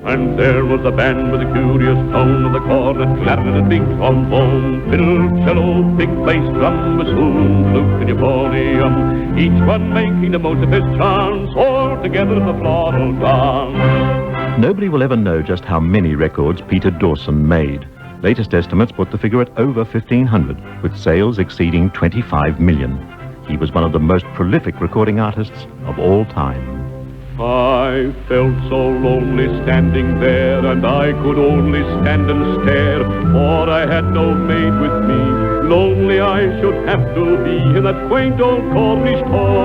And there was the band with the curious tone of the cornet, clarinet, big trombone, fiddle, cello, big bass drum, bassoon, flute, and euphonium, each one making the most of his charms, all together in the floral dance. Nobody will ever know just how many records Peter Dawson made. Latest estimates put the figure at over 1,500, with sales exceeding 25 million. He was one of the most prolific recording artists of all time. I felt so lonely standing there, and I could only stand and stare, for I had no maid with me. Lonely I should have to be in that quaint old Cornish town.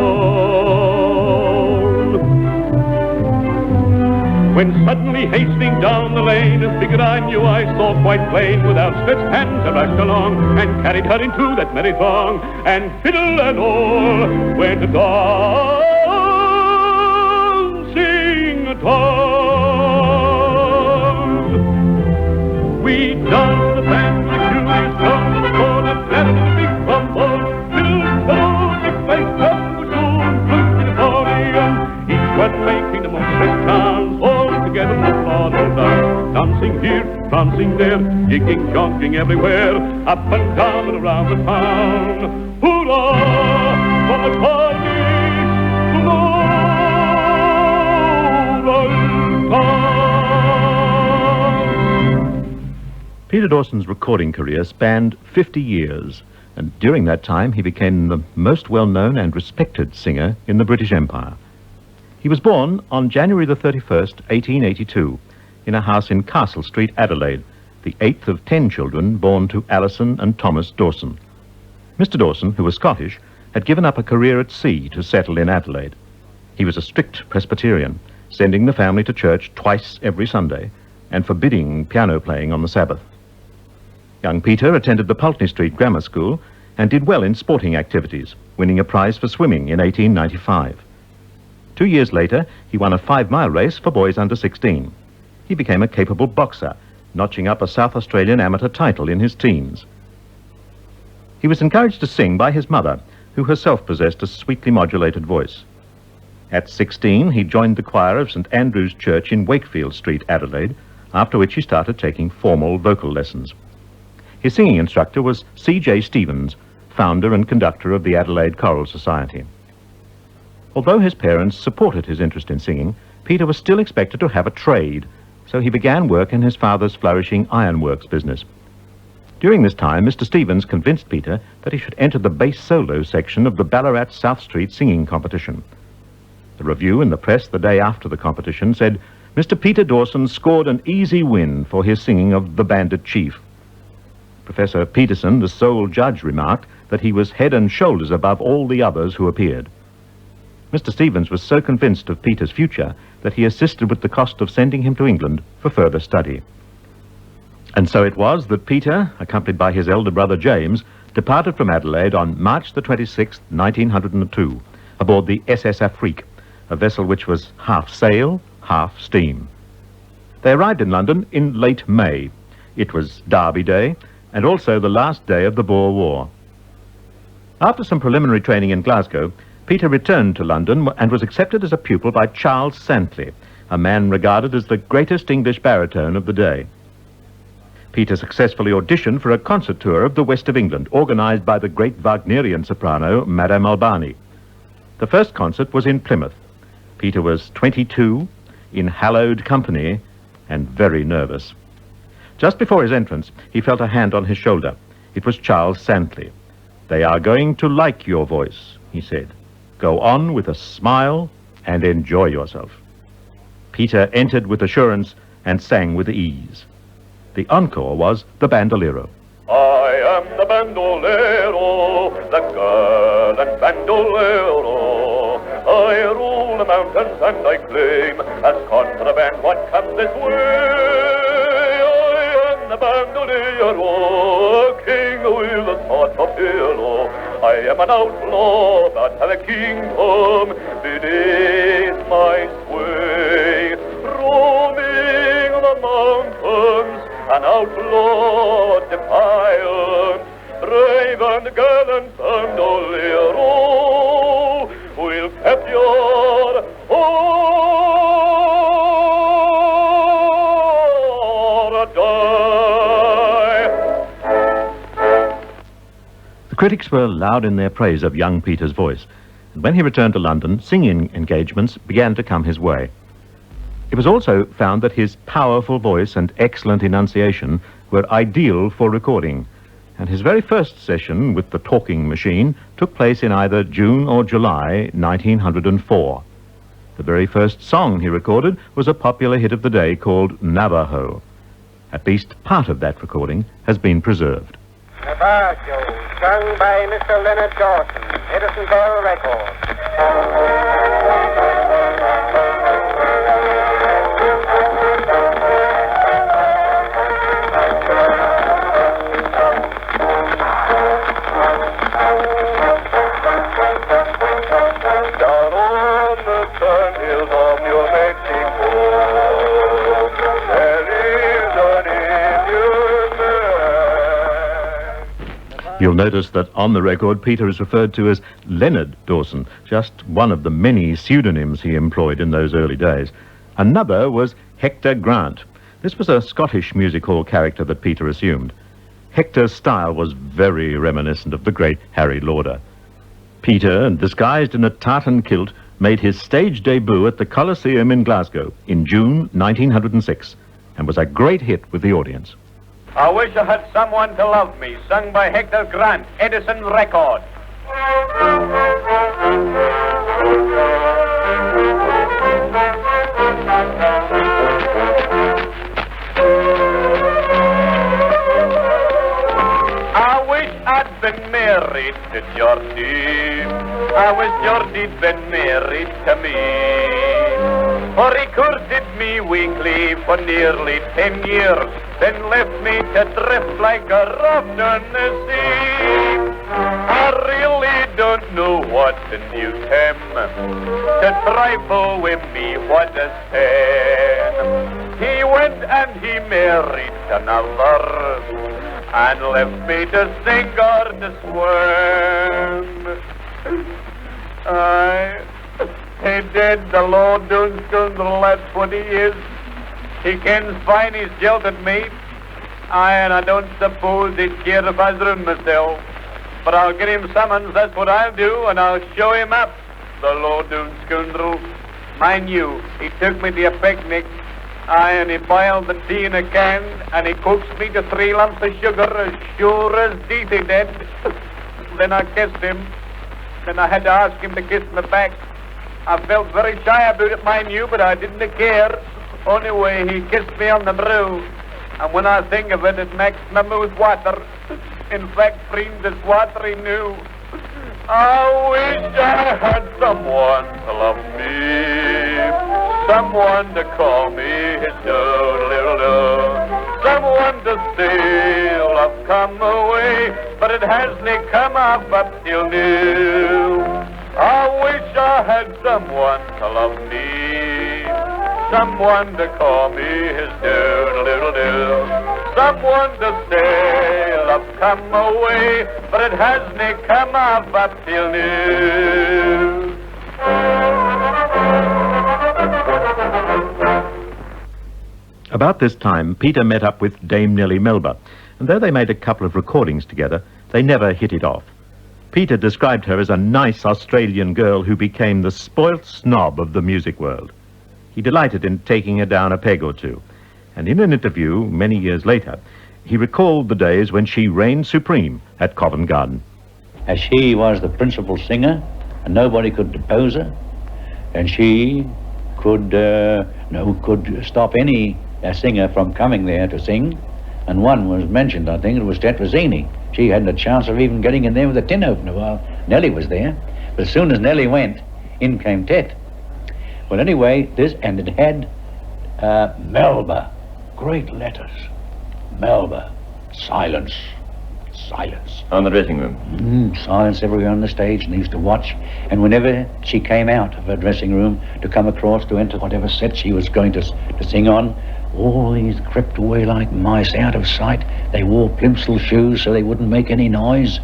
When suddenly hastening down the lane, a figure I knew I saw quite plain, with outstretched hands I rushed along, and carried her into that merry throng, and fiddle and all went dancing down. We danced the band, the curious tone of the cornet, clarinet, the big trombone, fiddle, cello, big bass drum, bassoon, flute, and euphonium, each one making the most of his charms, all together in the floral dance. Dancing here, prancing there, jigging, jonking everywhere, up and down and around the town. Hurrah for the Cornish floral dance. Peter Dawson's recording career spanned 50 years, and during that time he became the most well-known and respected singer in the British Empire. He was born on January the 31st, 1882, in a house in Castle Street, Adelaide, the 8th of 10 children born to Alison and Thomas Dawson. Mr. Dawson, who was Scottish, had given up a career at sea to settle in Adelaide. He was a strict Presbyterian, sending the family to church twice every Sunday and forbidding piano playing on the Sabbath. Young Peter attended the Pulteney Street Grammar School and did well in sporting activities, winning a prize for swimming in 1895. 2 years later, he won a 5-mile race for boys under 16. He became a capable boxer, notching up a South Australian amateur title in his teens. He was encouraged to sing by his mother, who herself possessed a sweetly modulated voice. At 16, he joined the choir of St. Andrew's Church in Wakefield Street, Adelaide, after which he started taking formal vocal lessons. His singing instructor was C.J. Stevens, founder and conductor of the Adelaide Choral Society. Although his parents supported his interest in singing, Peter was still expected to have a trade, so he began work in his father's flourishing ironworks business. During this time, Mr. Stevens convinced Peter that he should enter the bass solo section of the Ballarat South Street singing competition. The review in the press the day after the competition said, "Mr. Peter Dawson scored an easy win for his singing of The Bandit Chief." Professor Peterson, the sole judge, remarked that he was head and shoulders above all the others who appeared. Mr. Stevens was so convinced of Peter's future that he assisted with the cost of sending him to England for further study. And so it was that Peter, accompanied by his elder brother James, departed from Adelaide on March the 26th, 1902, aboard the SS Afrique, a vessel which was half sail, half steam. They arrived in London in late May. It was Derby Day, and also the last day of the Boer War. After some preliminary training in Glasgow, Peter returned to London and was accepted as a pupil by Charles Santley, a man regarded as the greatest English baritone of the day. Peter successfully auditioned for a concert tour of the West of England, organized by the great Wagnerian soprano, Madame Albani. The first concert was in Plymouth. Peter was 22, in hallowed company, and very nervous. Just before his entrance, he felt a hand on his shoulder. It was Charles Santley. "They are going to like your voice," he said. "Go on with a smile and enjoy yourself." Peter entered with assurance and sang with ease. The encore was the bandolero. I am the bandolero, the gallant bandolero. I rule the mountains and I claim as contraband what comes this way. I am the bandolero, king with a sort of halo. I am an outlaw, but have a kingdom beneath my sway. Roaming the mountains, an outlaw defiant, brave and gallant bandolero, will capture all The critics were loud in their praise of young Peter's voice, and when he returned to London, singing engagements began to come his way. It was also found that his powerful voice and excellent enunciation were ideal for recording, and his very first session with the talking machine took place in either June or July 1904. The very first song he recorded was a popular hit of the day called Navajo. At least part of that recording has been preserved. Navajo, sung by Mr. Leonard Dawson, Edisonville Records. Down on the sandhills of New Mexico, there is an Indian man. You'll notice that on the record, Peter is referred to as Leonard Dawson, just one of the many pseudonyms he employed in those early days. Another was Hector Grant. This was a Scottish music hall character that Peter assumed. Hector's style was very reminiscent of the great Harry Lauder. Peter, disguised in a tartan kilt, made his stage debut at the Coliseum in Glasgow in June 1906 and was a great hit with the audience. I wish I had someone to love me, sung by Hector Grant, Edison Record. I wish I'd been married to Geordie. I wish Geordie'd been married to me. For he courted me weekly for nearly 10 years, then left me to drift like a raft on the sea. I really don't know what to induce him to trifle with me, what a sin. He went and he married another, and left me to sing or to swim. He did the Lord Doon scoundrel last 20 years. He can find he's jilted me. And I don't suppose he'd care if I ruined myself. But I'll get him summons, that's what I'll do, and I'll show him up, the Lord Doon scoundrel. Mind you, he took me to a picnic. And he boiled the tea in a can, and he coaxed me to 3 lumps of sugar, as sure as death he did. Then I kissed him. Then I had to ask him to kiss me back. I felt very shy about it, mind you, but I didn't care. Anyway, he kissed me on the brow. And when I think of it, it makes my mouth water. In fact, friend, it's watery new. I wish I had someone to love me, someone to call me his doodle-doodle, someone to say, love come away, but it hasn't come up till new. I wish I had someone to love me, someone to call me his doodle-doodle, someone to say, love come away, but it hasn't come up till new. About this time, Peter met up with Dame Nellie Melba, and though they made a couple of recordings together, they never hit it off. Peter described her as a nice Australian girl who became the spoilt snob of the music world. He delighted in taking her down a peg or two, and in an interview many years later, he recalled the days when she reigned supreme at Covent Garden. As she was the principal singer, and nobody could depose her, and she could stop any singer from coming there to sing. And one was mentioned, I think it was Tetrazzini. She hadn't a chance of even getting in there with a tin opener while Nellie was there. But as soon as Nellie went, in came Tet. Well, anyway, and it had Melba, great letters. Melba, silence, silence. On the dressing room? Silence everywhere on the stage, and they used to watch. And whenever she came out of her dressing room to come across to enter whatever set she was going to sing on, all these crept away like mice out of sight. They wore plimsoll shoes so they wouldn't make any noise.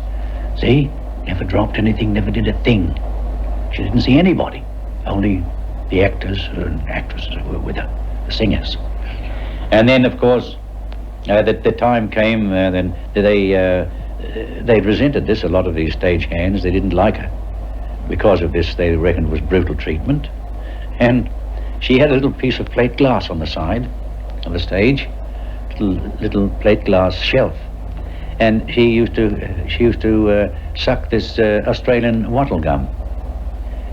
See? Never dropped anything, never did a thing. She didn't see anybody, only the actors and actresses who were with her, the singers. And then, of course, the time came, then the they resented this, a lot of these stage hands. They didn't like her. Because of this, they reckoned was brutal treatment. And she had a little piece of plate glass on the side of the stage, little plate glass shelf. And she used to suck this Australian wattle gum.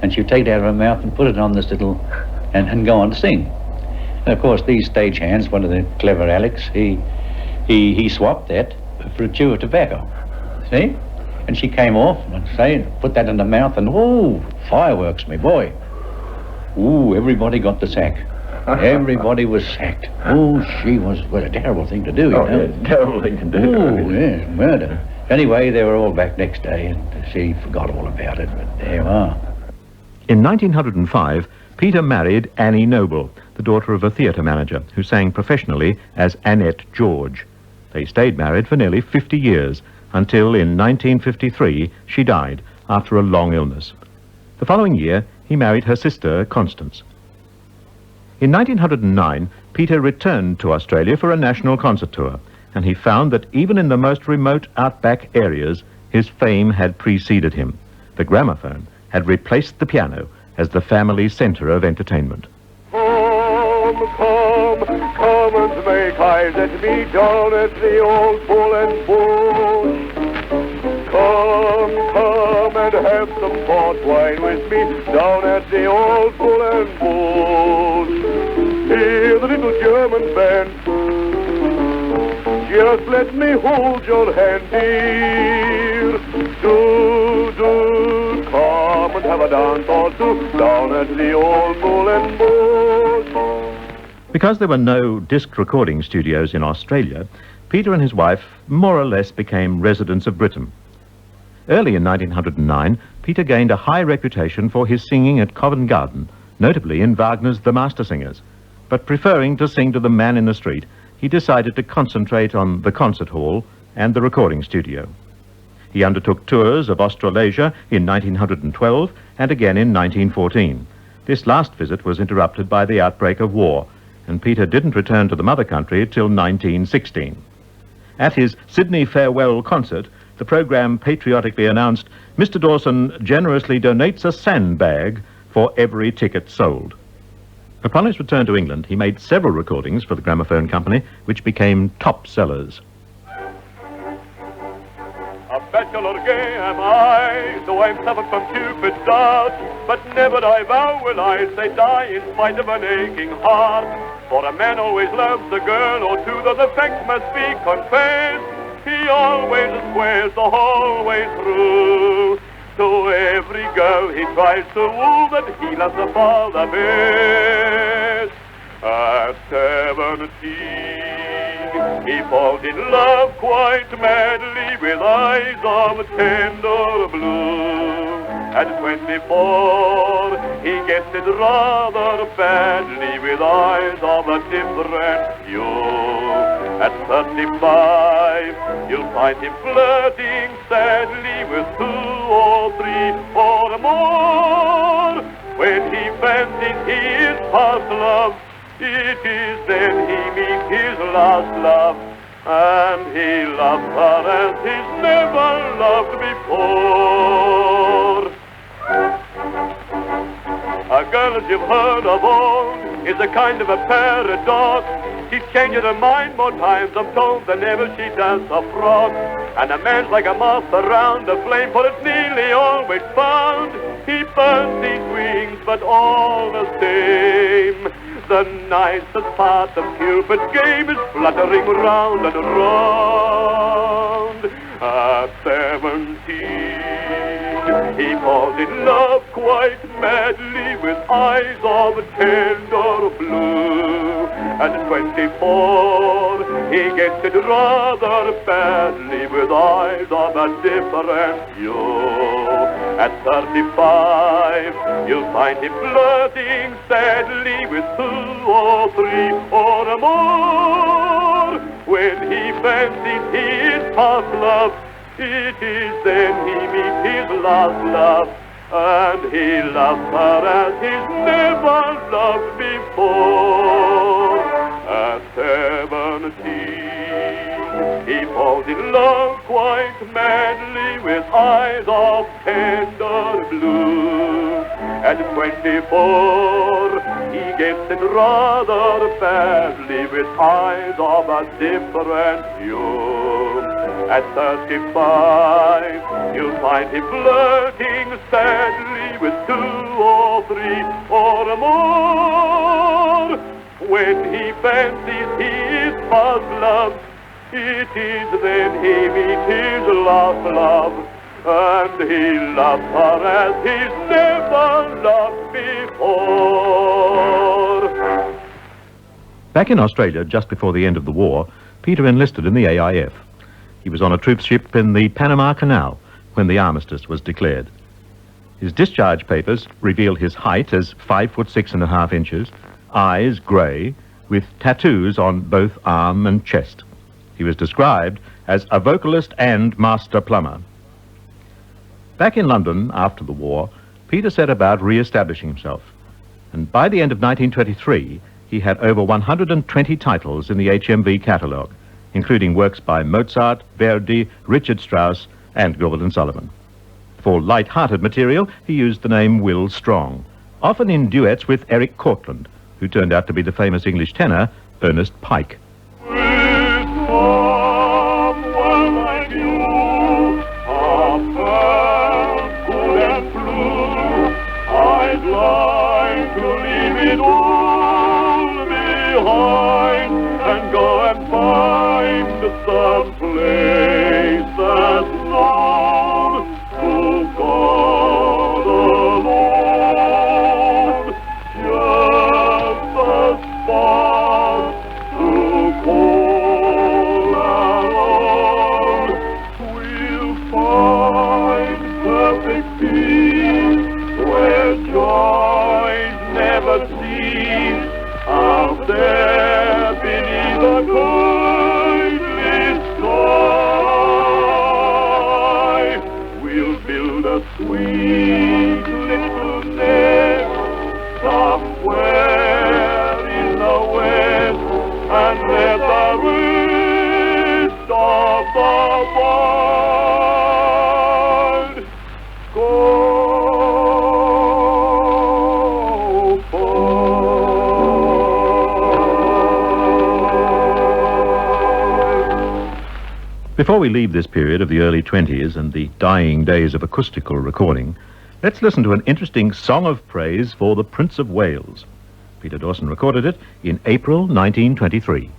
And she'd take it out of her mouth and put it on this little, and go on to sing. And of course, these stage hands, one of the clever Alex, he swapped that for a chew of tobacco. See? And she came off and put that in the mouth, and oh, fireworks, me boy. Ooh, everybody got the sack. Everybody was sacked. Oh, she was, what a terrible thing to do, you know. Yeah, terrible thing to do. Oh, yeah, murder. Anyway, they were all back next day, and she forgot all about it, but there you are. In 1905, Peter married Annie Noble, the daughter of a theatre manager who sang professionally as Annette George. They stayed married for nearly 50 years, until in 1953 she died after a long illness. The following year, he married her sister, Constance. In 1909, Peter returned to Australia for a national concert tour, and he found that even in the most remote outback areas, his fame had preceded him. The gramophone had replaced the piano as the family centre of entertainment. Come, come, come and make eyes at me down at the old Bull and Bush. Come, come and have some port wine with me down at the old Bull and Bush. Hear the little German band. Just let me hold your hand, dear. Do, come and have a dance or two down at the old Bull and Bush. Because there were no disc recording studios in Australia, Peter and his wife more or less became residents of Britain. Early in 1909, Peter gained a high reputation for his singing at Covent Garden, notably in Wagner's The Mastersingers. But preferring to sing to the man in the street, he decided to concentrate on the concert hall and the recording studio. He undertook tours of Australasia in 1912 and again in 1914. This last visit was interrupted by the outbreak of war, and Peter didn't return to the mother country till 1916. At his Sydney farewell concert, the programme patriotically announced, "Mr. Dawson generously donates a sandbag for every ticket sold." Upon his return to England, he made several recordings for the gramophone company, which became top sellers. A bachelor gay am I, though I'm suffered from Cupid's dart, but never I vow will I say die in spite of an aching heart. For a man always loves a girl or two, though the fact must be confessed. He always swears, always true, to every girl he tries to woo, that he loves her for the best. At 17, he falls in love quite madly with eyes of tender blue. At 24, he gets it rather badly with eyes of a different hue. At 35, you'll find him flirting sadly with 2 or 3 or more. When he fancies he is past love, it is then he meets his last love, and he loves her as he's never loved before. A girl, as you've heard of old, is a kind of a paradox. She changes her mind more times, I'm told, than ever she does a frog. And a man's like a moth around a flame, for it's nearly always found he burns his wings, but all the same, the nicest part of Cupid's game is fluttering round and round. At 17, he falls in love quite madly with eyes of tender blue. At 24, he gets it rather badly with eyes of a different hue. At 35, you'll find him flirting sadly with 2 or 3 or more. When he fancies he is past love, it is then he meets his last love, and he loves her as he's never loved before. At 17, he falls in love quite madly with eyes of tender blue. At 24, he gets it rather badly with eyes of a different hue. At 35, you'll find him flirting sadly with 2 or 3 or more. When he fancies he is first loved, it is then he meets his lost love, and he loves her as he's never loved before. Back in Australia, just before the end of the war, Peter enlisted in the AIF. He was on a troop ship in the Panama Canal when the armistice was declared. His discharge papers revealed his height as 5'6.5", eyes grey, with tattoos on both arm and chest. He was described as a vocalist and master plumber. Back in London after the war, Peter set about re-establishing himself, and by the end of 1923 he had over 120 titles in the HMV catalogue, including works by Mozart, Verdi, Richard Strauss and Gilbert & Sullivan. For light-hearted material, he used the name Will Strong, often in duets with Eric Cortland, who turned out to be the famous English tenor Ernest Pike. Some place that's known to God alone, just a spot to call our own. We'll find perfect peace where joys never cease out there beneath the gloom. Sweet little nest somewhere in the west, and let the rest of the world go forth. Before we leave this period of the early 20s and the dying days of acoustical recording, let's listen to an interesting song of praise for the Prince of Wales. Peter Dawson recorded it in April 1923.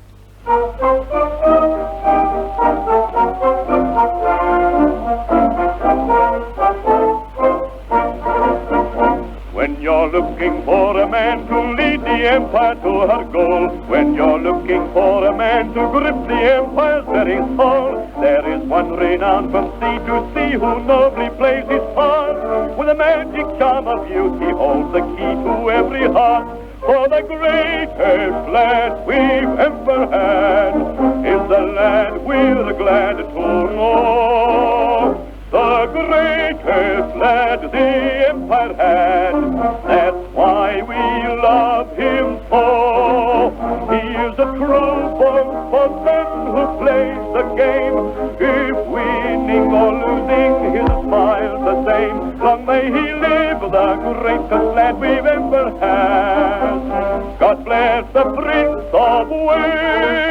When you're looking for a man to lead the empire to her goal, when you're looking for a man to grip the empire's very soul, there is one renowned from sea to sea who nobly plays his part. With a magic charm of youth he holds the key to every heart. For the greatest lad we've ever had is the lad we're glad to know. The greatest lad the empire had, that's why we love him so. He is a true sportsman who plays the game. If winning or losing, his smile's the same. Long may he live, the greatest lad we've ever had. God bless the Prince of Wales.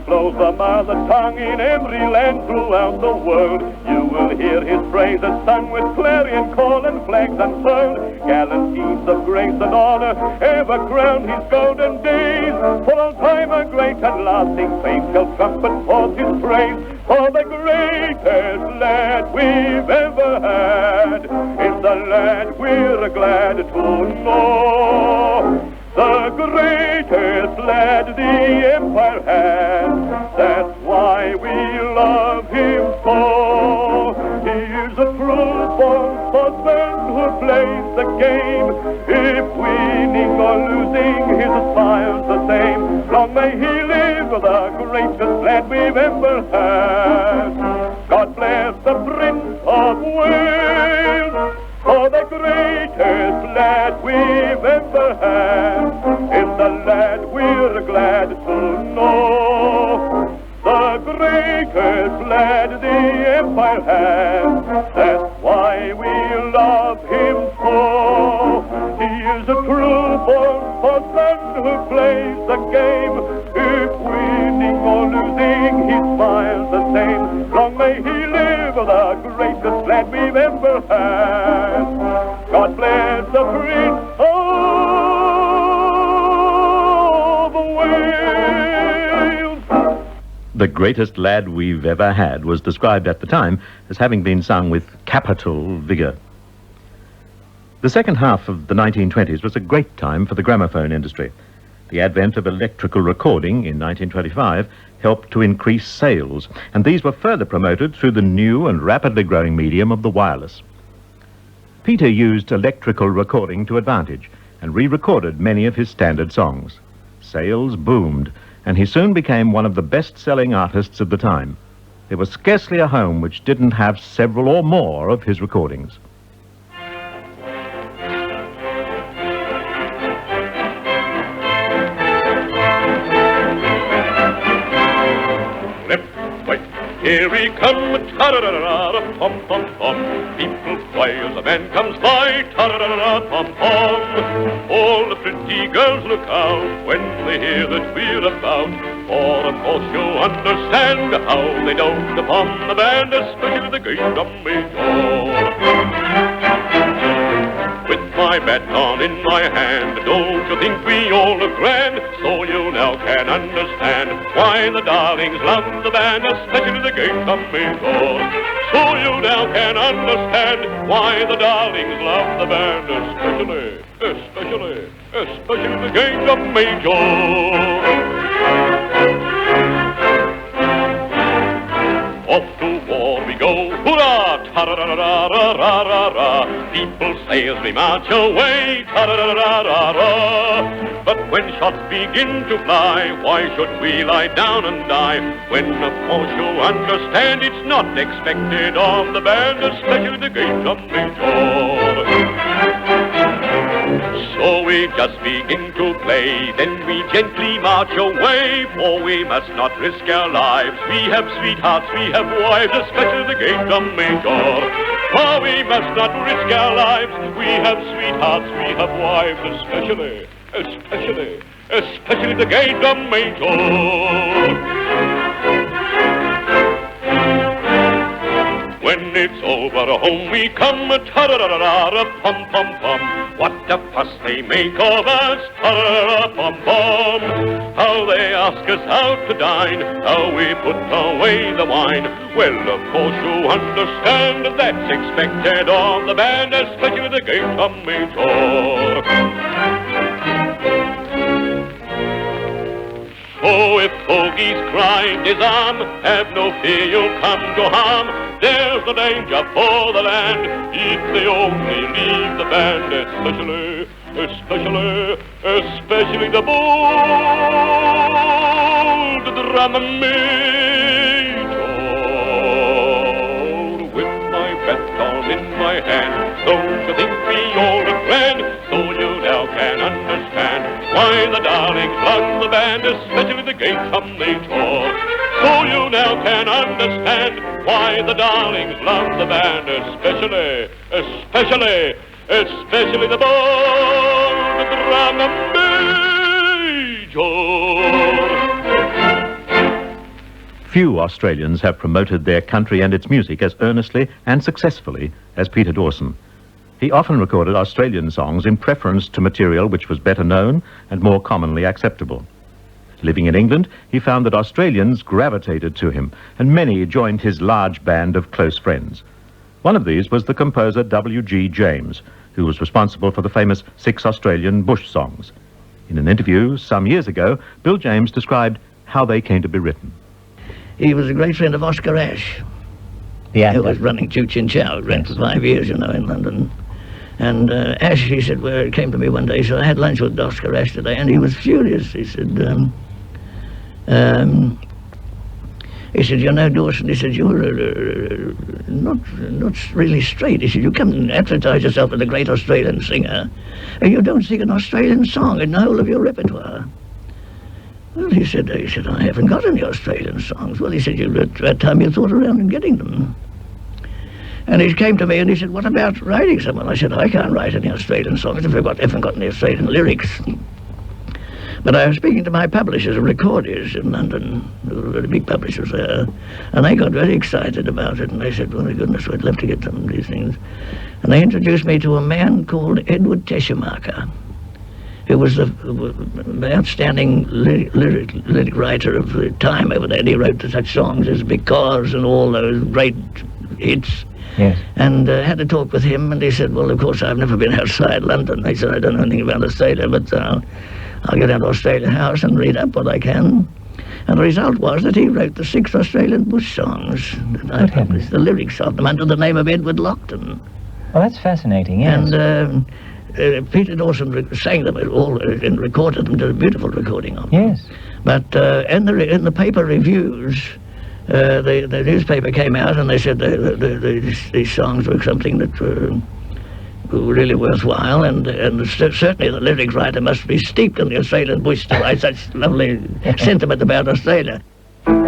Blows the mother tongue in every land throughout the world. You will hear his praises sung with clarion call and flags unfurled. Gallant deeds of grace and honor ever crown his golden days. For all time a great and lasting fame shall trumpet forth his praise. For the greatest lad we've ever had is the lad we're glad to know. The greatest lad the empire had, that's why we love him so. He is a true sportsman who plays the game. If winning or losing, his smile's the same. Long may he live, the greatest lad we've ever had. God bless the Prince of Wales, for the great hand. That's why we love him so. He is a true-born sportsman who plays the game. If winning or losing, he smiles the same. Long may he live, the greatest lad we've ever had. God bless the Prince of Wales. The greatest lad we've ever had was described at the time as having been sung with capital vigour. The second half of the 1920s was a great time for the gramophone industry. The advent of electrical recording in 1925 helped to increase sales, and these were further promoted through the new and rapidly growing medium of the wireless. Peter used electrical recording to advantage and re-recorded many of his standard songs. Sales boomed, and he soon became one of the best-selling artists of the time. There was scarcely a home which didn't have several or more of his recordings. Here he comes, ta-da-da-da-da, pom-pom-pom. People cry as a man comes by, ta-da-da-da-da, pom-pom. All the pretty girls look out when they hear that we're about. For of course you understand how they dote upon the band, especially the great drum major. With my baton in my hand, don't you think we all look grand? So you now can understand why the darlings love the band, especially the great drum major. So you now can understand why the darlings love the band, especially the great drum major. Off to war we go, hurrah, ta-da-da-da-da-da-da-da. People say as we march away, ta-da-da-da-da-da. But when shots begin to fly, why should we lie down and die? When of course you understand it's not expected of the band, especially the great drum major. So we just begin to play, then we gently march away, for we must not risk our lives. We have sweethearts, we have wives, especially the great drum major. For we must not risk our lives. We have sweethearts, we have wives, especially the great drum major. When it's over, home we come, ta-da-da-da-da, pom-pom-pom. What a fuss they make of us, ta-da-da-da, pom-pom. How they ask us out to dine, how we put away the wine. Well, of course you understand that's expected of the band, especially the great drum major. So if fogies cry, disarm, have no fear you'll come to harm. There's no danger for the land if they only leave the band, especially the bold drum major. With my baton in my hand, don't you think we all look grand? So you now can understand why the darlings love the band, especially the great drum major. So you now can understand why the darlings love the band, especially the bold drum major. Few Australians have promoted their country and its music as earnestly and successfully as Peter Dawson. He often recorded Australian songs in preference to material which was better known and more commonly acceptable. Living in England, he found that Australians gravitated to him, and many joined his large band of close friends. One of these was the composer W.G. James, who was responsible for the famous 6 Australian bush songs. In an interview some years ago, Bill James described how they came to be written. He was a great friend of Oscar Ashe, who was running Choo Chin Chow, ran for 5 years, in London. And Ashe, he said, well, it came to me one day, so I had lunch with Oscar Ashe today, and he was furious. He said, Dawson, he said, you're not really straight. He said, you come and advertise yourself as a great Australian singer, and you don't sing an Australian song in the whole of your repertoire. Well, he said, I haven't got any Australian songs. Well, he said, at that time you thought around in getting them. And he came to me and he said, what about writing someone? I said, I can't write any Australian songs if I haven't got any Australian lyrics. But I was speaking to my publishers and recorders in London, who were very big publishers there, and they got very excited about it, and they said, well, my goodness, we'd love to get some of these things. And they introduced me to a man called Edward Teschemacher, who was the outstanding lyric writer of the time over there. He wrote such songs as Because and all those great hits. Yes. And had to talk with him, and he said, well, of course, I've never been outside London. He said, I don't know anything about Australia, but I'll get out to Australia House and read up what I can. And the result was that he wrote the 6 Australian bush songs that I published, the lyrics of them, under the name of Edward Lockton. Oh, that's fascinating, yes. And Peter Dawson sang them all and recorded them, did a beautiful recording of them. Yes. But in the paper reviews, the newspaper came out and they said these songs were something that were really worthwhile, and certainly the lyric writer must be steeped in the Australian bush to write such lovely sentiment about Australia. Saddle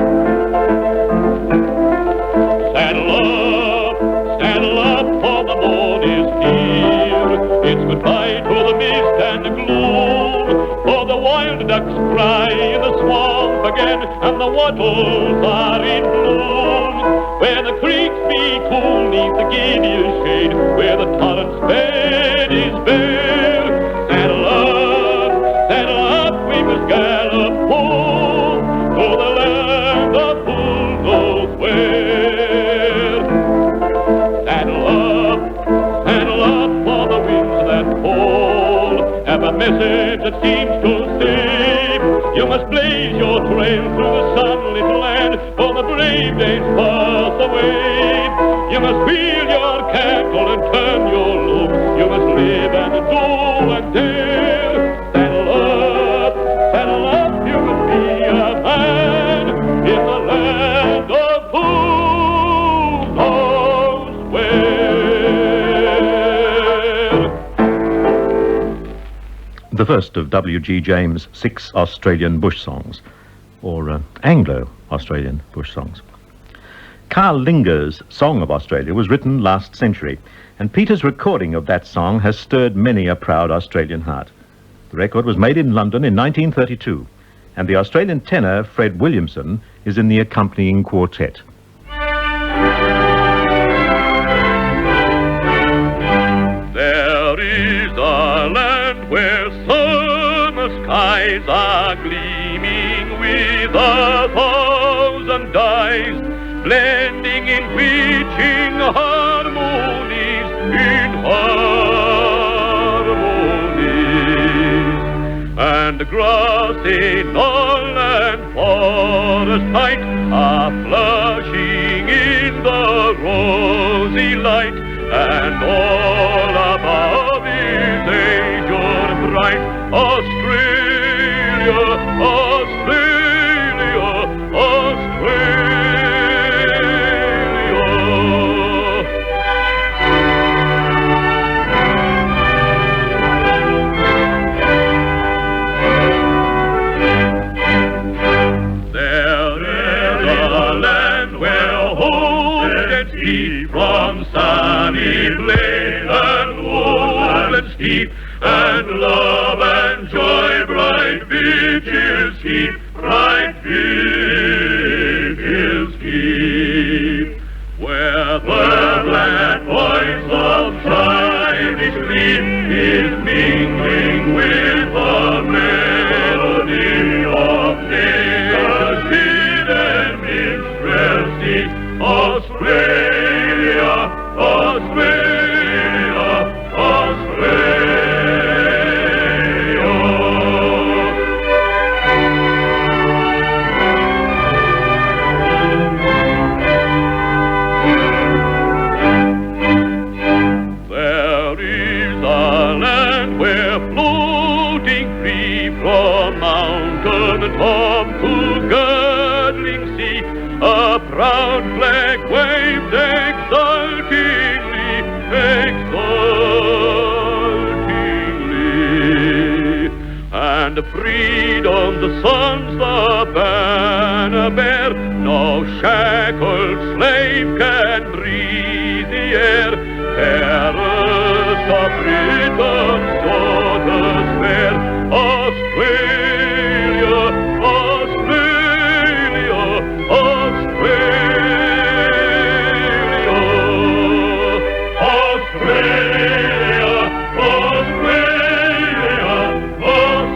up, for the morn is here. It's goodbye to the mist and the gloom, for the wild ducks cry in the swamp again, and the wattles are in bloom. Where the creeks be cool neath the Guinness shade, where the torrent's bed is bare. Saddle up, we must gallop home to the land of who knows where. Saddle up for the winds that fall, have a message that seems to say, you must blaze your trail through the sunlit land, for the brave days pass away. You must wheel your cattle and turn your loop, you must live and do and dare. Saddle up, you must be a man in the land of who knows where. The first of W.G. James' 6 Australian bush songs, or Anglo-Australian bush songs. Carl Linger's Song of Australia was written last century, and Peter's recording of that song has stirred many a proud Australian heart. The record was made in London in 1932, and the Australian tenor Fred Williamson is in the accompanying quartet. There is a land where summer skies are gleaming with 1,000 dyes, blending in witching harmonies, and the grassy knoll and forest height are flushing in the rosy light, and all above is azure bright. Australia, Australia, Australia. From sunny plain and woodland steep, and love and joy bright vigils keep, bright vigils keep. Where the black voice of childish glee is mingling with the melody of nature's hidden minstrelsy. Australia, Australia, Australia. There is a land where floating free from mountain top to girdling sea, a proud flag waves exultingly, exultingly, and freedom the sons the banner bear. No shackled slave can breathe the the Britain's daughters fair. Australia, Australia, Australia, Australia, Australia, Australia.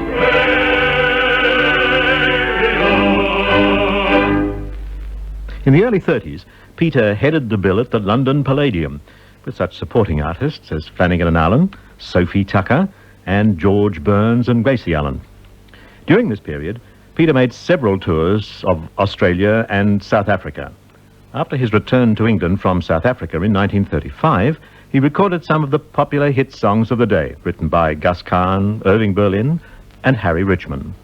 In the early 30s, Peter headed the bill at the London Palladium, with such supporting artists as Flanagan and Allen, Sophie Tucker, and George Burns and Gracie Allen. During this period, Peter made several tours of Australia and South Africa. After his return to England from South Africa in 1935, he recorded some of the popular hit songs of the day, written by Gus Kahn, Irving Berlin, and Harry Richmond.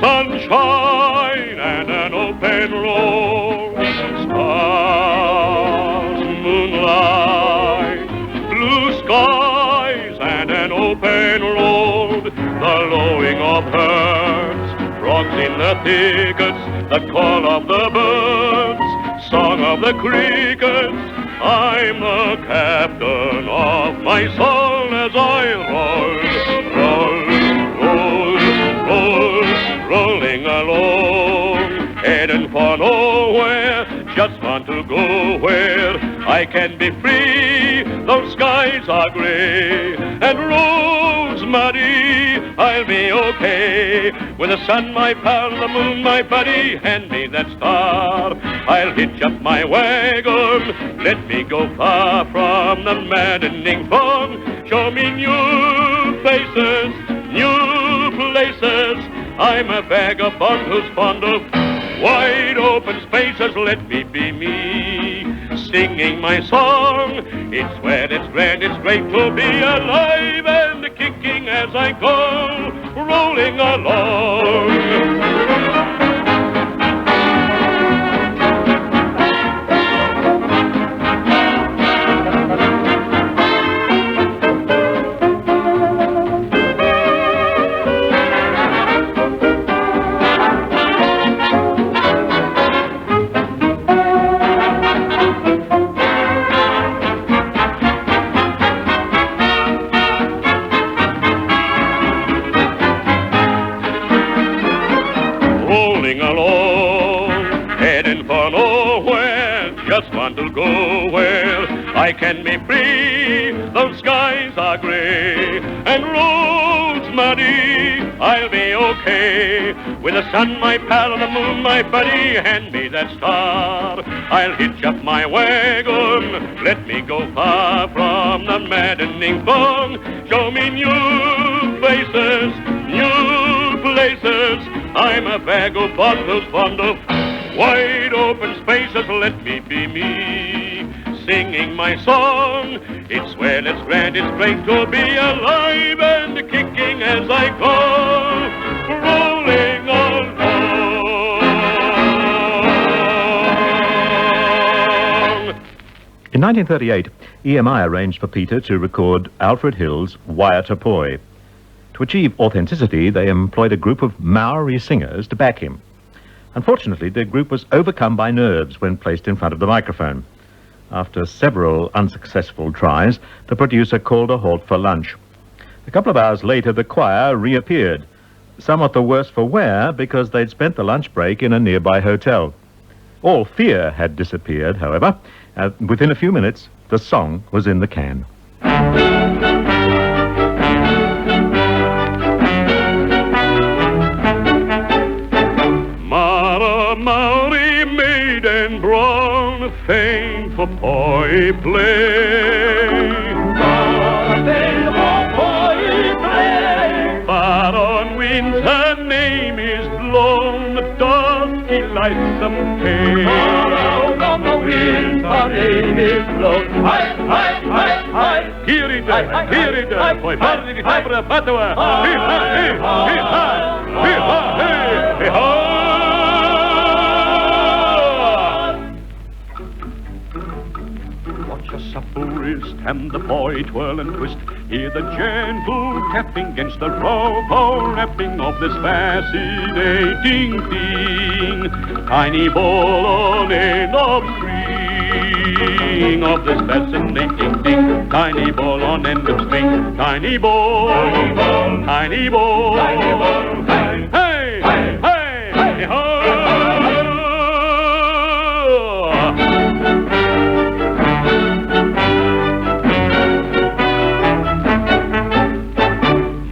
Sunshine and an open road, stars, moonlight, blue skies and an open road, the lowing of herds, frogs in the thickets, the call of the birds, song of the crickets. I'm the captain of my soul as I rolling along, heading for nowhere, just want to go where I can be free. Those skies are grey and rose muddy, I'll be okay. With the sun, my pal, the moon, my buddy, hand me that star. I'll hitch up my wagon, let me go far from the maddening fog. Show me new faces, new places. I'm a vagabond who's fond of wide open spaces. Let me be me, singing my song. It's swell, it's grand, it's great to be alive and kicking as I go, rolling along. Just want to go where I can be free. Those skies are grey and roads muddy, I'll be okay. With the sun, my pal, and the moon, my buddy, hand me that star. I'll hitch up my wagon, let me go far from the maddening fog. Show me new faces, new places. I'm a vagabond who's fond of wide open spaces. Let me be me, singing my song. It's swell, it's grand, it's great to be alive and kicking as I go, rolling along. In 1938, EMI arranged for Peter to record Alfred Hill's Waiatapoe. To achieve authenticity, they employed a group of Maori singers to back him. Unfortunately, the group was overcome by nerves when placed in front of the microphone. After several unsuccessful tries, the producer called a halt for lunch. A couple of hours later, the choir reappeared, somewhat the worse for wear because they'd spent the lunch break in a nearby hotel. All fear had disappeared, however. Within a few minutes, the song was in the can. Maori maiden brown, famed for poi play. Far on winds her name is blown, the dusky lights of hay. Far on the winds her name is blown. Hi, hi, hi, hi. Kirida, poi pardi sabra patua. Hi, hi, hi, hi, hi, hi, hi. Supple wrist and the boy twirl and twist, Hear the gentle tapping against the rope, or rapping of this fascinating thing. Tiny ball on end of string of this fascinating thing. Tiny ball on end of string. Tiny ball, tiny ball, tiny ball, tiny ball. Hey, hey, hey, hey, ho!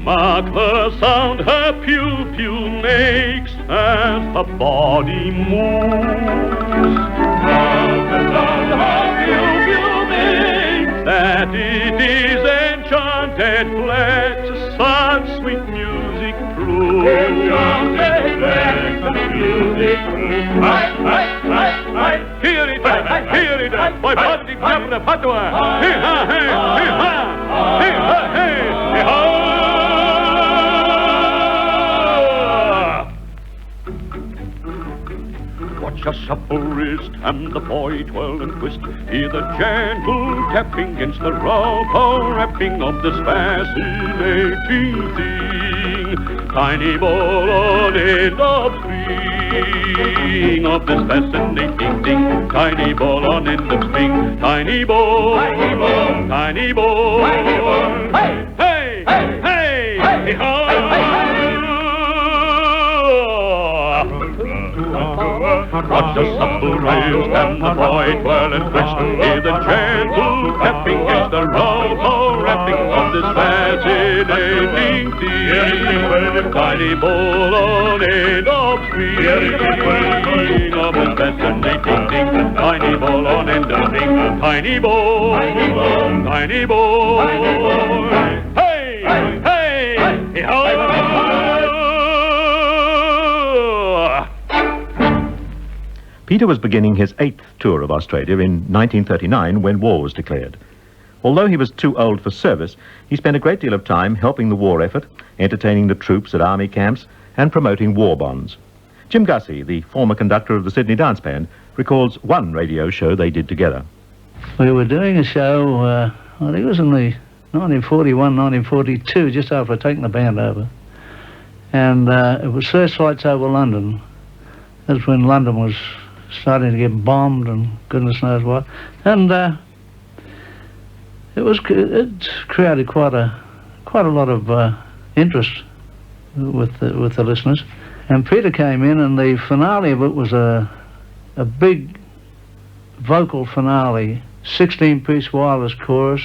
Mark the sound her pew-pew makes as the body moves. Mark the sound her pew-pew makes, that it is enchanted flex, such sweet music proves. Enchanted flex, such music proves. Hear it, by body capra patua. Hee-ha, hey, hee-ha, hee-ha, hey, hee-ha. Watch a supple wrist and the boy twirl and twist. Hear the gentle tapping against the rope, or rapping of this fascinating thing. Tiny ball on end of string of this fascinating thing. Tiny ball on end of string. Tiny ball, tiny ball, tiny ball, tiny ball. Hey, hey, hey, hey, hey, ho! Watch the supple wrist and the boy twirl and twist. Hear the gentle tapping against the rope, or rapping of this fascinating thing. Tiny ball on end of string of this fascinating thing. Tiny ball on end of string. Tiny ball, tiny ball, tiny ball. Hey, hey, hey, ho! Peter was beginning his 8th tour of Australia in 1939 when war was declared. Although he was too old for service, he spent a great deal of time helping the war effort, entertaining the troops at army camps, and promoting war bonds. Jim Gussie, the former conductor of the Sydney Dance Band, recalls one radio show they did together. We were doing a show, I think it was in the 1941, 1942, just after taking the band over. And it was searchlights over London. That's when London was starting to get bombed and goodness knows what. And it created quite a lot of interest with the listeners. And Peter came in, and the finale of it was a big vocal finale, 16-piece wireless chorus.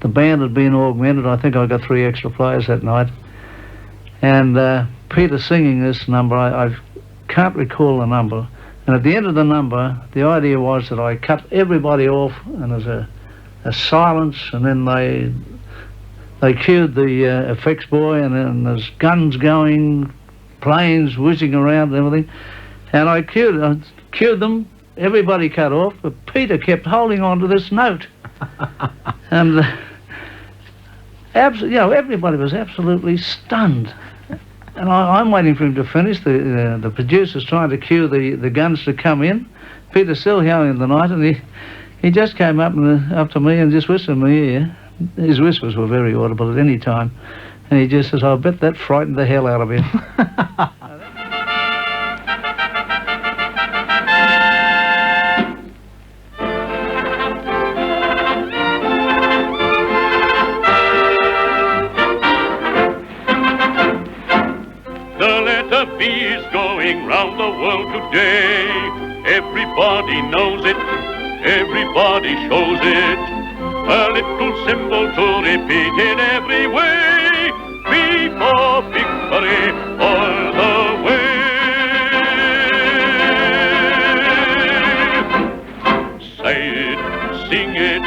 The band had been augmented. I think I got 3 extra players that night. And Peter singing this number, I can't recall the number. And at the end of the number, the idea was that I cut everybody off, and there's a silence, and then they cued the effects boy, and then there's guns going, planes whizzing around and everything. And I cued them, everybody cut off, but Peter kept holding on to this note. And everybody was absolutely stunned. And I'm waiting for him to finish. The producer's trying to cue the guns to come in. Peter's still howling the night, and he just came up to me and just whispered in my ear. His whispers were very audible at any time. And he just says, "I bet that frightened the hell out of him." Round the world today, everybody knows it, everybody shows it. A little symbol to repeat in every way. V for victory all the way. Say it, sing it,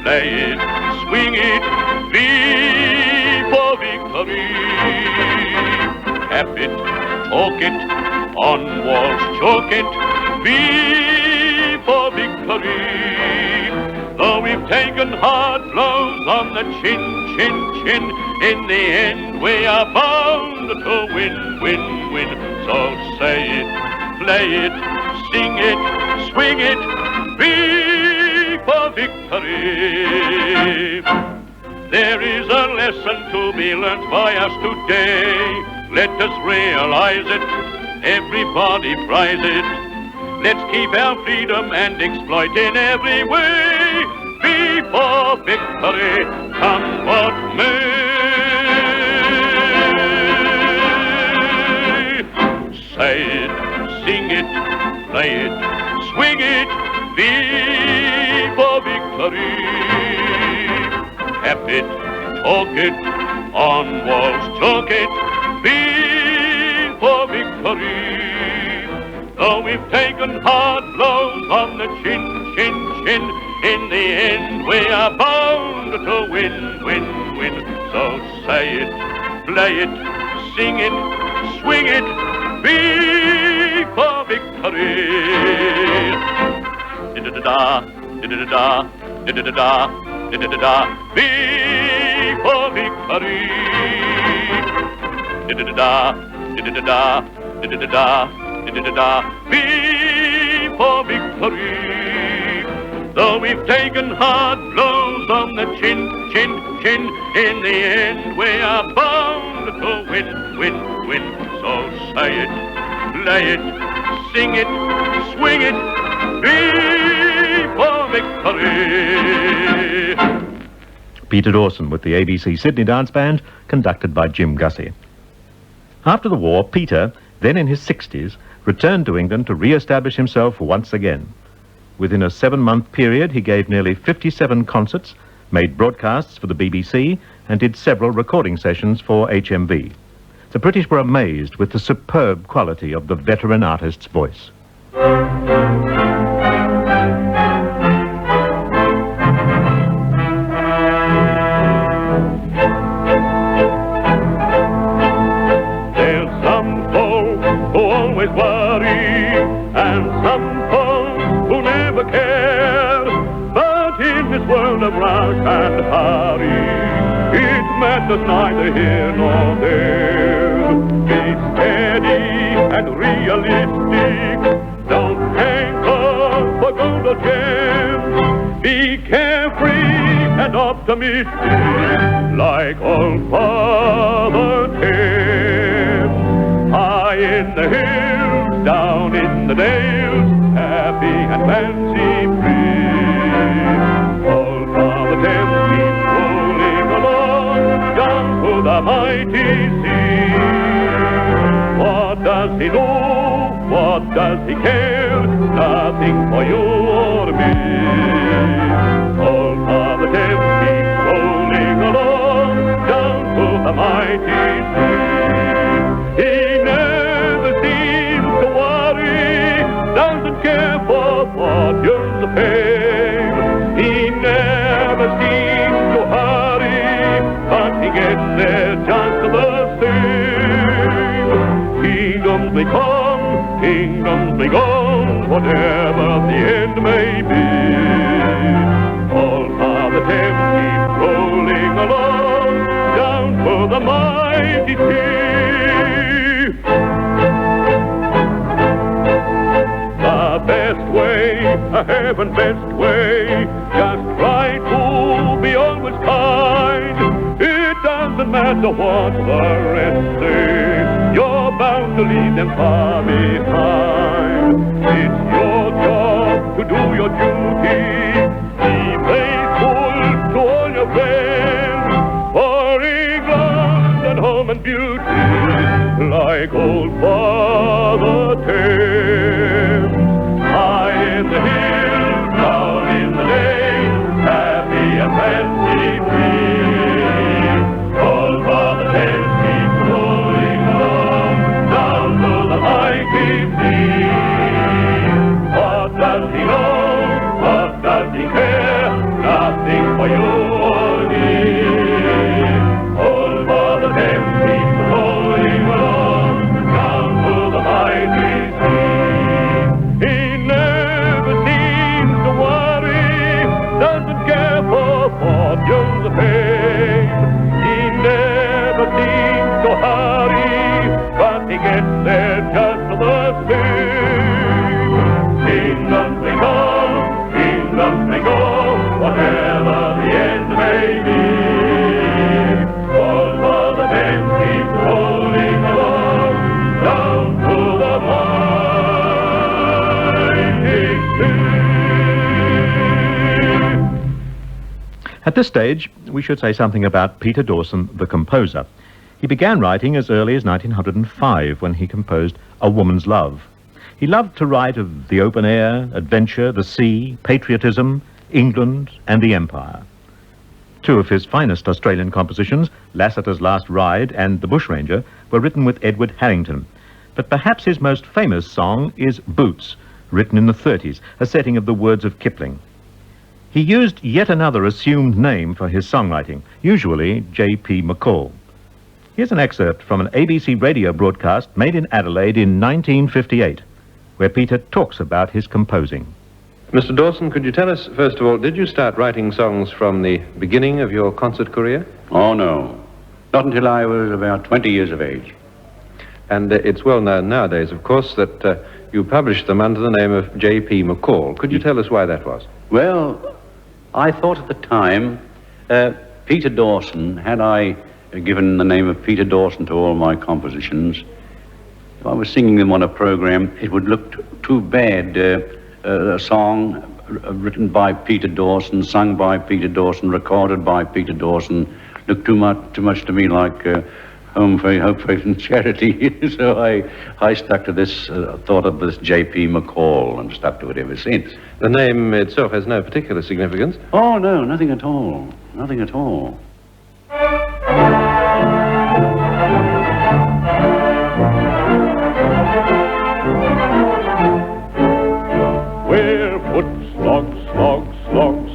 play it, swing it. V for victory. Tap it, talk it, on walls chalk it, V for victory. Though we've taken hard blows on the chin, chin, chin, in the end we are bound to win, win, win. So say it, play it, sing it, swing it, V for victory. There is a lesson to be learnt by us today. Let us realize it, everybody prize it. Let's keep our freedom and exploit in every way. Be for victory, come what may. Say it, sing it, play it, swing it, be for victory. Tap it, talk it, on walls chalk it, be for victory. Though we've taken hard blows on the chin, chin, chin, in the end we are bound to win, win, win. So say it, play it, sing it, swing it, be for victory. Da-da-da-da, da-da-da-da, da-da-da-da, da-da-da-da, be for victory. Da-da-da-da, da-da-da-da, da-da-da-da, da-da-da-da, be for victory. Though we've taken hard blows on the chin, chin, chin, in the end we are bound to win, win, win. So say it, play it, sing it, swing it, be for victory. Peter Dawson with the ABC Sydney Dance Band, conducted by Jim Gussie. After the war, Peter, then in his 60s, returned to England to re-establish himself once again. Within a 7-month period, he gave nearly 57 concerts, made broadcasts for the BBC, and did several recording sessions for HMV. The British were amazed with the superb quality of the veteran artist's voice. There's some folks who always worry, and some folks who never care. But in this world of rush and hurry, it matters neither here nor there. Be steady and realistic, don't hanker for gold or gems. Be carefree and optimistic, like old Father Thames. High in the hills, down in the dales, happy and fancy-free. Old Father Thames keeps rolling along, down to the mighty sea. What does he know? What does he care? Nothing for you or me. Old Father Thames keeps rolling along, down to the mighty sea. He never seems to worry, doesn't care for fortunes or fame. He never seems to hurry, but he gets there just the same. Kingdoms may come, kingdoms may go, whatever the end may be. Old Father Thames keeps rolling along, down to the mighty sea. The best way, a heaven best way, just try to be always kind. It doesn't matter what the rest say, you're bound to leave them far behind. It's your job to do your duty, be faithful to all your friends, for England and home and beauty, like old Father Thames. High in the hills, down in the dales, happy and fancy-free. Old Father Thames keeps rolling along, down to the mighty sea. What does he know? What does he care? Nothing for you or me. Old Father Thames keeps rolling along, down to the mighty sea. He never seems to worry, doesn't care for fortunes or fame. He never seems to hurry, but he gets there just the same. Kingdoms may come, kingdoms may go, whatever the end may be. At this stage, we should say something about Peter Dawson, the composer. He began writing as early as 1905 when he composed A Woman's Love. He loved to write of the open air, adventure, the sea, patriotism, England and the Empire. Two of his finest Australian compositions, Lassiter's Last Ride and The Bushranger, were written with Edward Harrington. But perhaps his most famous song is Boots, written in the 30s, a setting of the words of Kipling. He used yet another assumed name for his songwriting, usually J.P. McCall. Here's an excerpt from an ABC radio broadcast made in Adelaide in 1958, where Peter talks about his composing. Mr. Dawson, could you tell us, first of all, did you start writing songs from the beginning of your concert career? Oh, no. Not until I was about 20 years of age. And it's well known nowadays, of course, that you published them under the name of J.P. McCall. Could you tell us why that was? Well, I thought at the time, Peter Dawson, had I given the name of Peter Dawson to all my compositions, if I was singing them on a program, it would look too bad. A song written by Peter Dawson, sung by Peter Dawson, recorded by Peter Dawson, looked too much to me like Home Faith, Hope, Faith and Charity. So I stuck to this, thought of this J.P. McCall, and stuck to it ever since. The name itself has no particular significance? Oh, no, nothing at all. Nothing at all.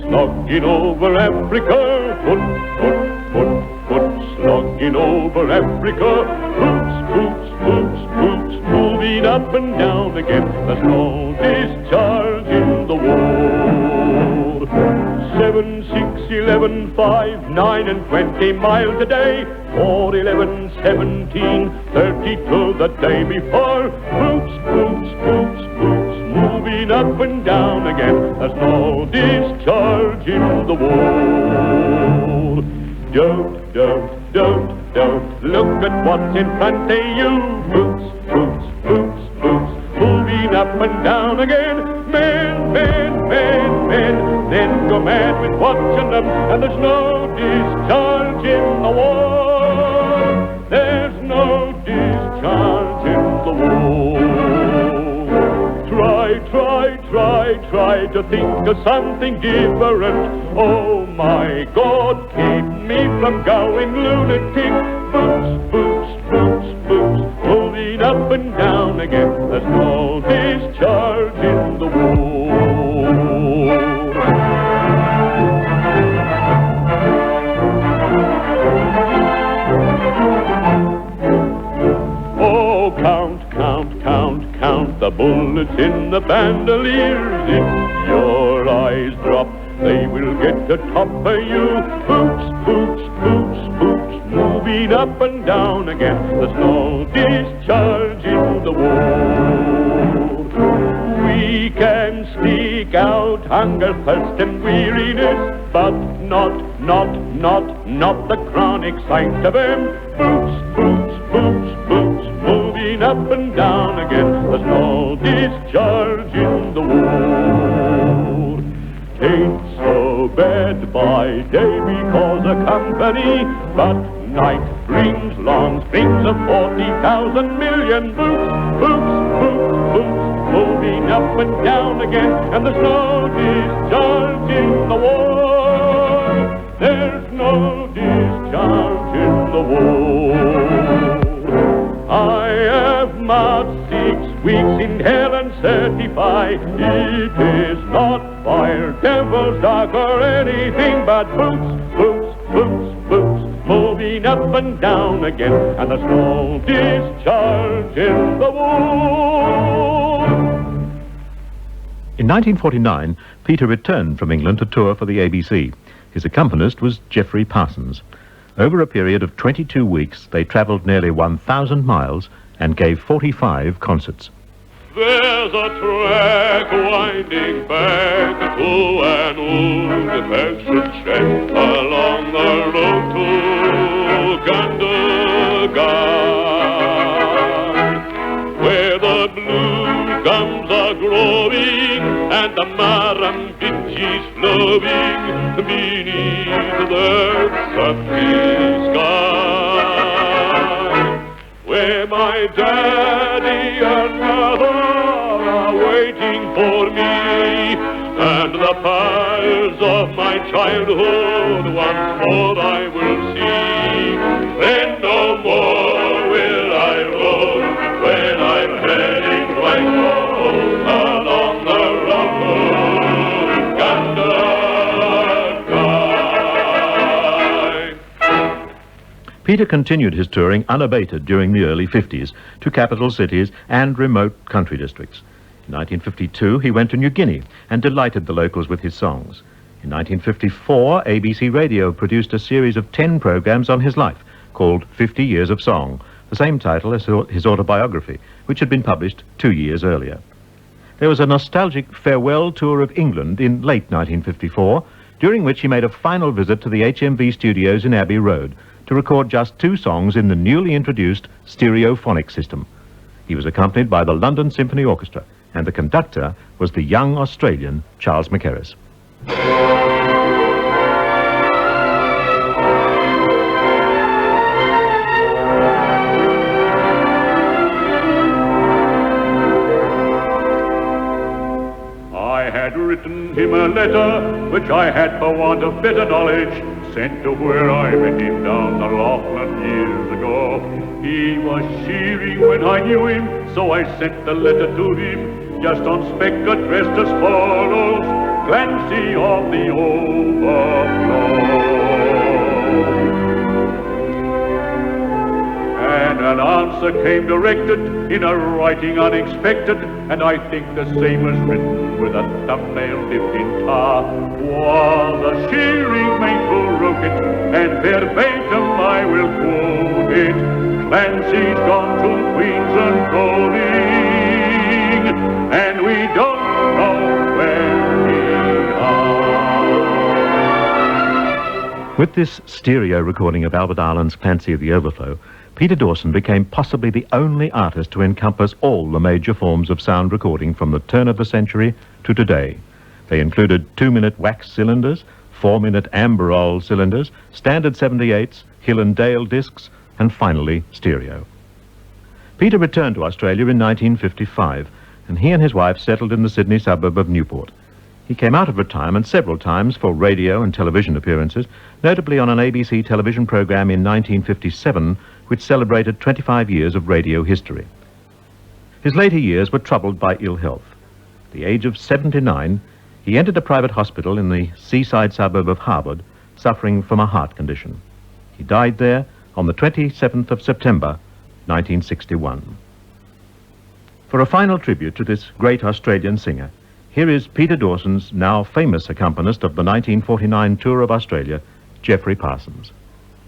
Slogging over Africa, slogging over Africa, boots, moving up and down again. There's no discharge in the war. 7, 6, 11, 5, 9 and 20 miles a day, 4, 11, 17, 32 the day before. Boots, moving up and down again. There's no discharge in the war. Don't look at what's in front of you. Boots, moving up and down again. Men, then go mad with watching them, and there's no discharge in the war. There's no discharge in the war. Try to think of something different. Oh my God, keep me from going lunatic. Boots, moving up and down again. There's no discharge in the war. Oh, count the bullets in the bandoliers. If your eyes drop, they will get the top of you. Boots, moving up and down again. There's no discharge in the war. We can stick out hunger, thirst and weariness, but not the chronic sight of them. Boots, moving up and down again. There's no discharge in the war. Tain't so bad by day because of company, but night brings long strings of 40,000 million. Boots, moving up and down again, and there's no discharge in the war. There's no discharge in the war. I have marched 6 weeks in hell and certify it is not fire, devil's dark or anything but boots, moving up and down again, and there's no discharge in the war. In 1949, Peter returned from England to tour for the ABC. His accompanist was Geoffrey Parsons. Over a period of 22 weeks, they travelled nearly 1,000 miles and gave 45 concerts. There's a track winding back to an old peasant shed along the road to Gundagai, where the blue gums are growing and the Murrumbidgees loving beneath the sultry sky, where my daddy and mother are waiting for me, and the pals of my childhood once more I will see. Then no more will I roam when I'm heading right home along the road. Peter continued his touring unabated during the early 50s to capital cities and remote country districts. In 1952, he went to New Guinea and delighted the locals with his songs. In 1954, ABC Radio produced a series of 10 programs on his life called 50 Years of Song, the same title as his autobiography, which had been published 2 years earlier. There was a nostalgic farewell tour of England in late 1954, during which he made a final visit to the HMV studios in Abbey Road to record just 2 songs in the newly introduced stereophonic system. He was accompanied by the London Symphony Orchestra, and the conductor was the young Australian Charles Mackerras. I had written him a letter, which I had for want of better knowledge sent to where I met him down the Lachlan years ago. He was shearing when I knew him, so I sent the letter to him, just on spec addressed as follows: Clancy of the Overflow. And an answer came directed in a writing unexpected, and I think the same was written with a thumbnail dipped in tar. Was a shearing mate who wrote it, and verbatim I will quote it: Clancy's gone to Queens and Golding, and we don't know where he are. With this stereo recording of Albert Ireland's Clancy of the Overflow, Peter Dawson became possibly the only artist to encompass all the major forms of sound recording from the turn of the century to today. They included 2-minute wax cylinders, 4-minute amberol cylinders, standard 78s, Hill and Dale discs, and finally stereo. Peter returned to Australia in 1955, and he and his wife settled in the Sydney suburb of Newport. He came out of retirement several times for radio and television appearances, notably on an ABC television program in 1957, which celebrated 25 years of radio history. His later years were troubled by ill health. At the age of 79, he entered a private hospital in the seaside suburb of Harvard, suffering from a heart condition. He died there on the 27th of September, 1961. For a final tribute to this great Australian singer, here is Peter Dawson's now famous accompanist of the 1949 tour of Australia, Geoffrey Parsons.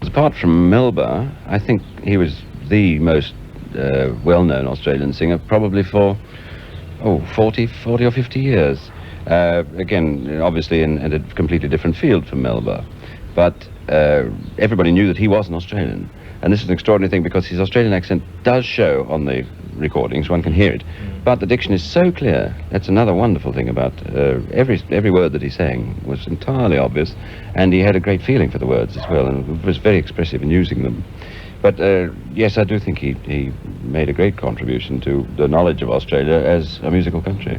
Apart from Melba, I think he was the most well-known Australian singer probably for 40 or 50 years. Again, obviously in a completely different field from Melba, but everybody knew that he was an Australian. And this is an extraordinary thing because his Australian accent does show on the recordings, one can hear it, but the diction is so clear. That's another wonderful thing about every word that he sang was entirely obvious, and he had a great feeling for the words as well, and was very expressive in using them. But yes, I do think he made a great contribution to the knowledge of Australia as a musical country.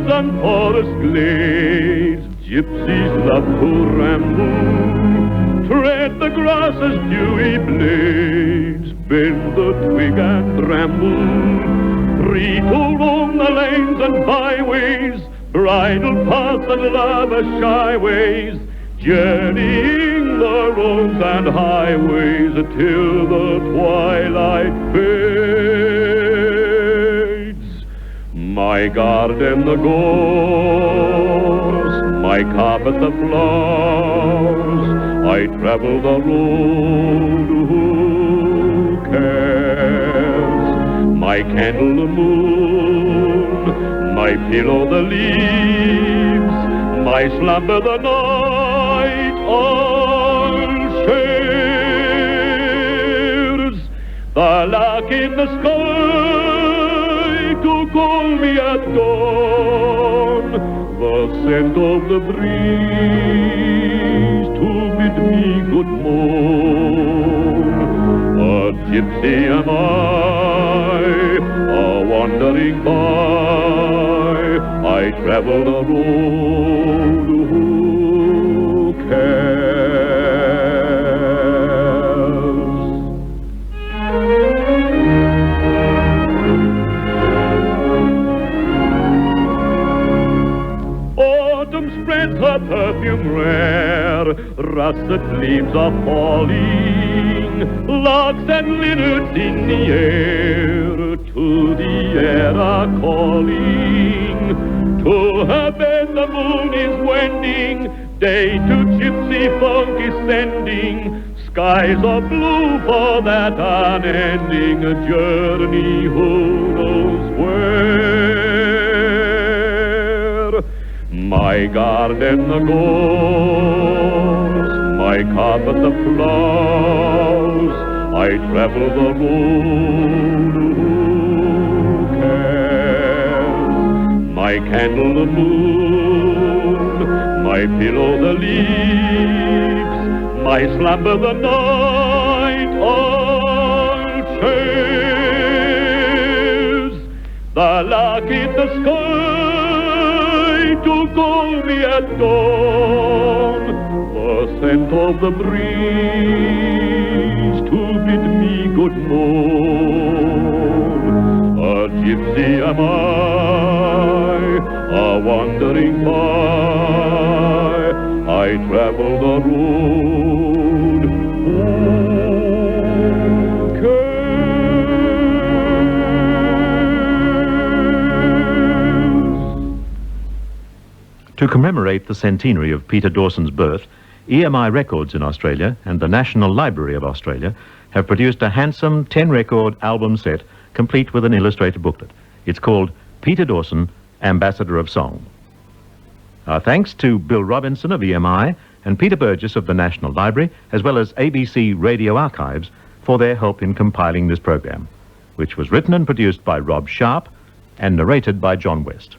And forest glades, gypsies love to ramble, tread the grass's dewy blades, bend the twig and bramble, free to roam the lanes and byways, bridle paths and lavish highways, journeying the roads and highways till the twilight fades. My garden the gorse, my carpet the flowers, I travel the road, who cares? My candle the moon, my pillow the leaves, my slumber the night all shares. The lark in the sky to call me at dawn, the scent of the breeze to bid me good morn. A gypsy am I, a wandering by, I travel the road, who cares? Autumn spreads her perfume rare, russet leaves are falling, larks and linnets in the air, to the air are calling. To her bed the moon is wending, day to gypsy folk is sending. Skies are blue for that unending journey, who knows where? My garden the gorse, my carpet the flowers, I travel the road, who cares? My candle the moon, my pillow the leaves, my slumber the night all shares. The lark in the sky to call me at dawn, the scent of the breeze to bid me good morn. A gypsy am I, a wandering by, I travel the road, who cares? To commemorate the centenary of Peter Dawson's birth, EMI Records in Australia and the National Library of Australia have produced a handsome 10-record album set complete with an illustrated booklet. It's called Peter Dawson, Ambassador of Song. Our thanks to Bill Robinson of EMI and Peter Burgess of the National Library, as well as ABC Radio Archives, for their help in compiling this program, which was written and produced by Rob Sharp and narrated by John West.